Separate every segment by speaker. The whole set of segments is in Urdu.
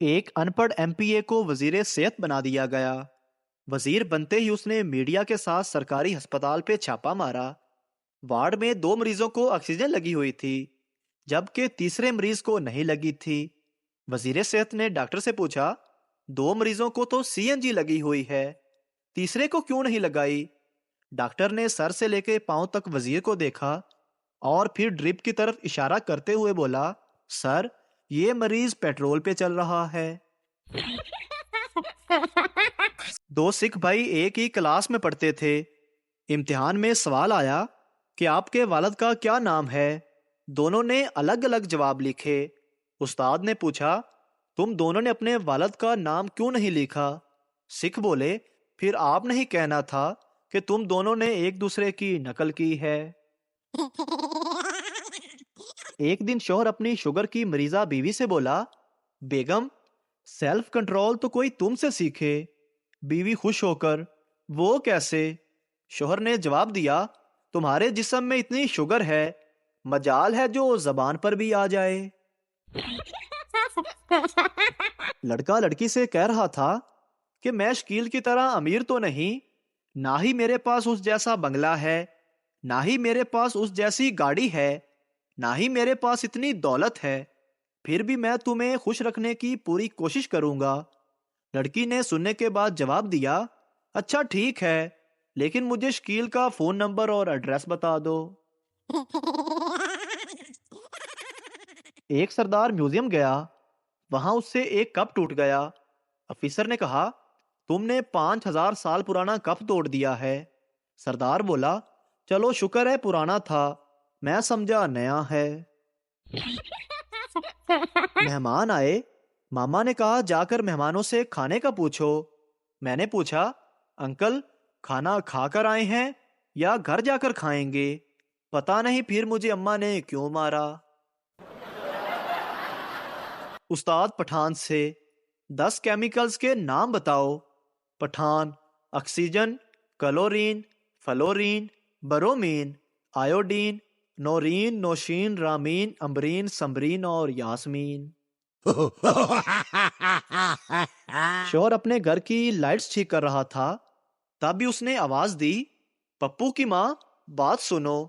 Speaker 1: ایک ان پڑھ ایم پی اے کو وزیر صحت بنا دیا گیا۔ وزیر بنتے ہی اس نے میڈیا کے ساتھ سرکاری ہسپتال پہ چھاپا مارا۔ وارڈ میں 2 مریضوں کو آکسیجن لگی ہوئی تھی، جبکہ تیسرے مریض کو نہیں لگی تھی۔ وزیر صحت نے ڈاکٹر سے پوچھا، 2 مریضوں کو تو سی این جی لگی ہوئی ہے، تیسرے کو کیوں نہیں لگائی؟ ڈاکٹر نے سر سے لے کے پاؤں تک وزیر کو دیکھا اور پھر ڈرپ کی طرف اشارہ کرتے ہوئے بولا، سر یہ مریض پیٹرول پہ چل رہا ہے۔ 2 سکھ بھائی ایک ہی کلاس میں پڑھتے تھے۔ امتحان میں سوال آیا کہ آپ کے والد کا کیا نام ہے؟ دونوں نے الگ الگ جواب لکھے۔ استاد نے پوچھا، تم دونوں نے اپنے والد کا نام کیوں نہیں لکھا؟ سکھ بولے، پھر آپ نہیں کہنا تھا کہ تم دونوں نے ایک دوسرے کی نقل کی ہے۔ ایک دن شوہر اپنی شوگر کی مریضہ بیوی سے بولا، بیگم سیلف کنٹرول تو کوئی تم سے سیکھے۔ بیوی خوش ہو کر، وہ کیسے؟ شوہر نے جواب دیا، تمہارے جسم میں اتنی شوگر ہے، مجال ہے جو زبان پر بھی آ جائے۔ لڑکا لڑکی سے کہہ رہا تھا کہ میں شکیل کی طرح امیر تو نہیں، نہ ہی میرے پاس اس جیسا بنگلہ ہے، نہ ہی میرے پاس اس جیسی گاڑی ہے، نہ ہی میرے پاس اتنی دولت ہے، پھر بھی میں تمہیں خوش رکھنے کی پوری کوشش کروں گا۔ لڑکی نے سننے کے بعد جواب دیا، اچھا ٹھیک ہے، لیکن مجھے شکیل کا فون نمبر اور ایڈریس بتا دو۔ ایک سردار میوزیم گیا، وہاں اس سے ایک کپ ٹوٹ گیا۔ افیسر نے کہا، تم نے 5000 سال پرانا کپ توڑ دیا ہے۔ سردار بولا، چلو شکر ہے پرانا تھا، میں سمجھا نیا ہے۔ مہمان آئے، ماما نے کہا جا کر مہمانوں سے کھانے کا پوچھو۔ میں نے پوچھا، انکل کھانا کھا کر آئے ہیں یا گھر جا کر کھائیں گے؟ پتا نہیں پھر مجھے اماں نے کیوں مارا۔ استاد پٹھان سے، 10 کیمیکلز کے نام بتاؤ۔ Pathan, oxygen, chlorine, fluorine, bromine, iodine, Noreen, Nausheen, Ramin, Ambreen, Sumbreen اور یاسمین۔ شوہر اپنے گھر کی لائٹس ٹھیک کر رہا تھا، تب بھی اس نے آواز دی، پپو کی ماں بات سنو۔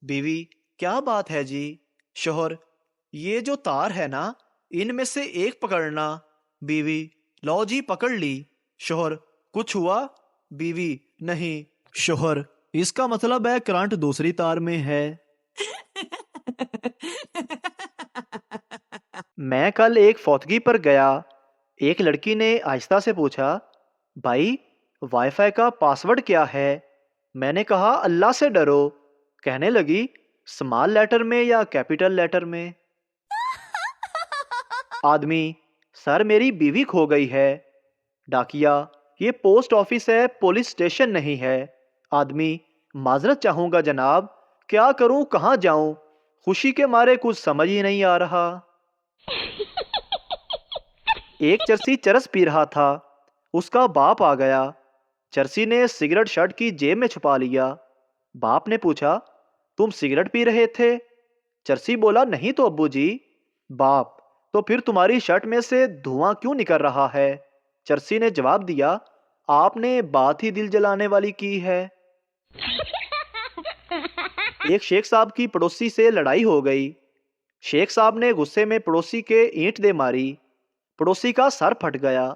Speaker 1: بیوی، کیا بات ہے جی؟ شوہر، یہ جو تار ہے نا، ان میں سے ایک پکڑنا۔ بیوی، لو جی پکڑ لی۔ شوہر، کچھ ہوا؟ بیوی، نہیں۔ شوہر، اس کا مطلب ہے کرنٹ دوسری تار میں ہے۔ میں کل ایک فوتگی پر گیا، ایک لڑکی نے آہستہ سے پوچھا، بھائی وائی فائی کا پاسورڈ کیا ہے؟ میں نے کہا اللہ سے ڈرو۔ کہنے لگی، اسمال لیٹر میں یا کیپٹل لیٹر میں؟ آدمی، سر میری بیوی کھو گئی ہے۔ ڈاکیا، یہ پوسٹ آفس ہے، پولیس اسٹیشن نہیں ہے۔ آدمی، معذرت چاہوں گا جناب، کیا کروں کہاں جاؤں؟ خوشی کے مارے کچھ سمجھ ہی نہیں آ رہا۔ ایک چرسی چرس پی رہا تھا، اس کا باپ آ گیا۔ چرسی نے سگریٹ شرٹ کی جیب میں چھپا لیا۔ باپ نے پوچھا، تم سگریٹ پی رہے تھے؟ چرسی بولا، نہیں تو ابو جی۔ باپ، تو پھر تمہاری شرٹ میں سے دھواں کیوں نکل رہا ہے؟ چرسی نے جواب دیا، آپ نے بات ہی دل جلانے والی کی ہے۔ ایک شیخ صاحب کی پڑوسی سے لڑائی ہو گئی۔ شیخ صاحب نے غصے میں پڑوسی کے اینٹ دے ماری، پڑوسی کا سر پھٹ گیا۔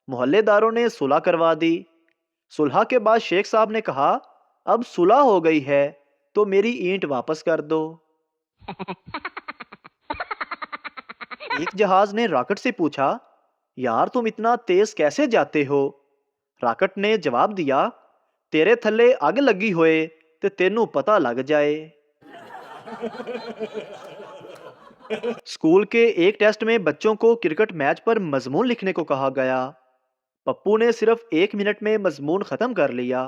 Speaker 1: محلے داروں نے صلح کروا دی۔ صلح کے بعد شیخ صاحب نے کہا، اب صلح ہو گئی ہے تو میری اینٹ واپس کر دو۔ ایک جہاز نے راکٹ سے پوچھا، یار تم اتنا تیز کیسے جاتے ہو؟ راکٹ نے جواب دیا، تیرے تھلے اگ لگی ہوئے تے تینوں پتہ لگ جائے۔ اسکول کے ایک ٹیسٹ میں بچوں کو کرکٹ میچ پر مضمون لکھنے کو کہا گیا۔ پپو نے صرف 1 منٹ میں مضمون ختم کر لیا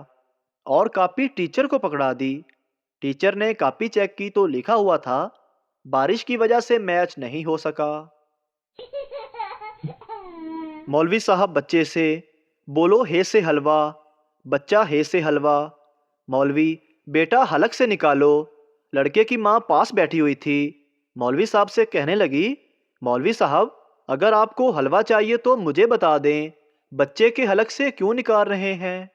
Speaker 1: اور کاپی ٹیچر کو پکڑا دی۔ ٹیچر نے کاپی چیک کی تو لکھا ہوا تھا، بارش کی وجہ سے میچ نہیں ہو سکا۔ مولوی صاحب بچے سے، بولو ہے سے حلوہ۔ بچہ ہے سے حلوہ۔ مولوی، بیٹا حلق سے نکالو۔ لڑکے کی ماں پاس بیٹھی ہوئی تھی، مولوی صاحب سے کہنے لگی، مولوی صاحب اگر آپ کو حلوہ چاہیے تو مجھے بتا دیں، بچے کے حلق سے کیوں نکال رہے ہیں؟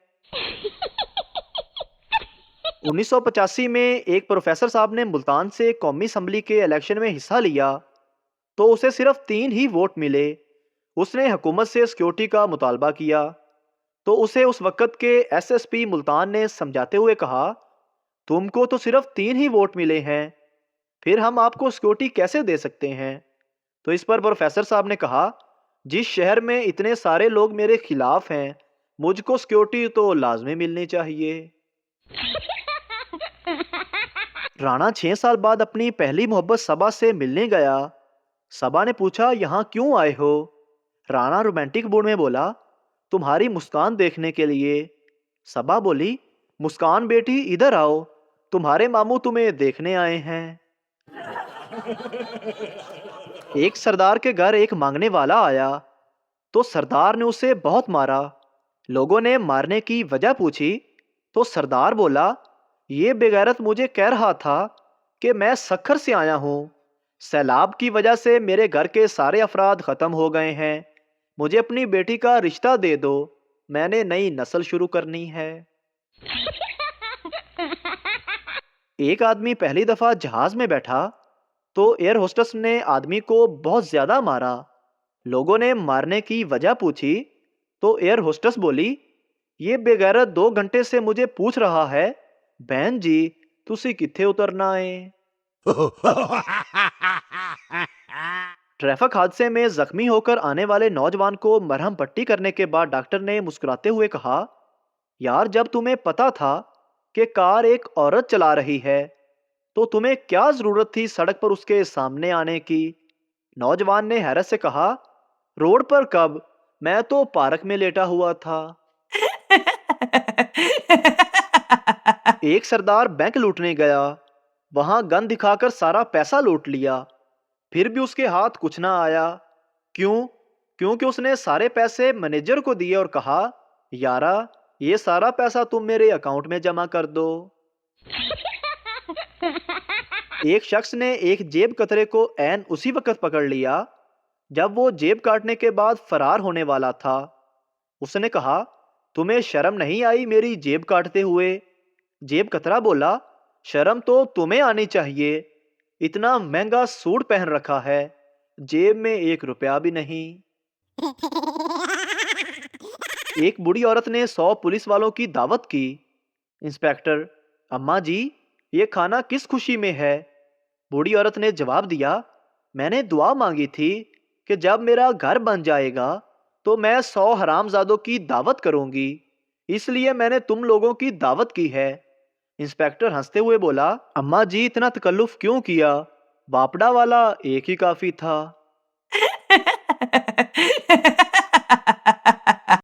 Speaker 1: 1985 میں ایک پروفیسر صاحب نے ملتان سے قومی اسمبلی کے الیکشن میں حصہ لیا تو اسے صرف 3 ہی ووٹ ملے۔ اس نے حکومت سے سیکیورٹی کا مطالبہ کیا تو اسے اس وقت کے ایس ایس پی ملتان نے سمجھاتے ہوئے کہا، تم کو تو صرف 3 ہی ووٹ ملے ہیں، پھر ہم آپ کو سیکیورٹی کیسے دے سکتے ہیں؟ تو اس پر پروفیسر صاحب نے کہا، جس شہر میں اتنے سارے لوگ میرے خلاف ہیں، مجھ کو سیکیورٹی تو لازمی ملنی چاہیے۔ رانا 6 سال بعد اپنی پہلی محبت صبا سے ملنے گیا۔ صبا نے پوچھا، یہاں کیوں آئے ہو؟ رانا رومانٹک موڈ میں بولا، تمہاری مسکان دیکھنے کے لیے۔ صبا بولی، مسکان بیٹی ادھر آؤ، تمہارے ماموں تمہیں دیکھنے آئے ہیں۔ ایک سردار کے گھر ایک مانگنے والا آیا تو سردار نے اسے بہت مارا۔ لوگوں نے مارنے کی وجہ پوچھی تو سردار بولا، یہ بے غیرت مجھے کہہ رہا تھا کہ میں سکھر سے آیا ہوں، سیلاب کی وجہ سے میرے گھر کے سارے افراد ختم ہو گئے ہیں، مجھے اپنی بیٹی کا رشتہ دے دو، میں نے نئی نسل شروع کرنی ہے۔ ایک آدمی پہلی دفعہ جہاز میں بیٹھا تو ایئر ہوسٹس نے آدمی کو بہت زیادہ مارا۔ لوگوں نے مارنے کی وجہ پوچھی تو ایئر ہوسٹس بولی، یہ بے غیرت 2 گھنٹے سے مجھے پوچھ رہا ہے، بہن جی تسی کتھے اترنا ہے؟ ٹریفک حادثے میں زخمی ہو کر آنے والے نوجوان کو مرہم پٹی کرنے کے بعد ڈاکٹر نے مسکراتے ہوئے کہا، یار جب تمہیں پتا تھا کہ کار ایک عورت چلا رہی ہے تو تمہیں کیا ضرورت تھی سڑک پر اس کے سامنے آنے کی؟ نوجوان نے حیرت سے کہا، روڈ پر کب؟ میں تو پارک میں لیٹا ہوا تھا۔ ایک سردار بینک لوٹنے گیا، وہاں گن دکھا کر سارا پیسہ لوٹ لیا، پھر بھی اس کے ہاتھ کچھ نہ آیا۔ کیوں؟ کیونکہ اس نے سارے پیسے مینیجر کو دیے اور کہا، یارا یہ سارا پیسہ تم میرے اکاؤنٹ میں جمع کر دو۔ ایک شخص نے ایک جیب کترے کو عین اسی وقت پکڑ لیا جب وہ جیب کاٹنے کے بعد فرار ہونے والا تھا۔ اس نے کہا، تمہیں شرم نہیں آئی میری جیب کاٹتے ہوئے؟ جیب کترا بولا، شرم تو تمہیں آنی چاہیے، اتنا مہنگا سوٹ پہن رکھا ہے، جیب میں 1 روپیہ بھی نہیں۔ ایک بوڑھی عورت نے 100 پولیس والوں کی دعوت کی۔ انسپیکٹر، اماں جی یہ کھانا کس خوشی میں ہے؟ بوڑھی عورت نے جواب دیا، میں نے دعا مانگی تھی کہ جب میرا گھر بن جائے گا تو میں 100 حرام زادوں کی دعوت کروں گی، اس لیے میں نے تم لوگوں کی دعوت کی ہے۔ انسپیکٹر ہنستے ہوئے بولا، اماں جی اتنا تکلف کیوں کیا؟ باپڑا والا ایک ہی کافی تھا۔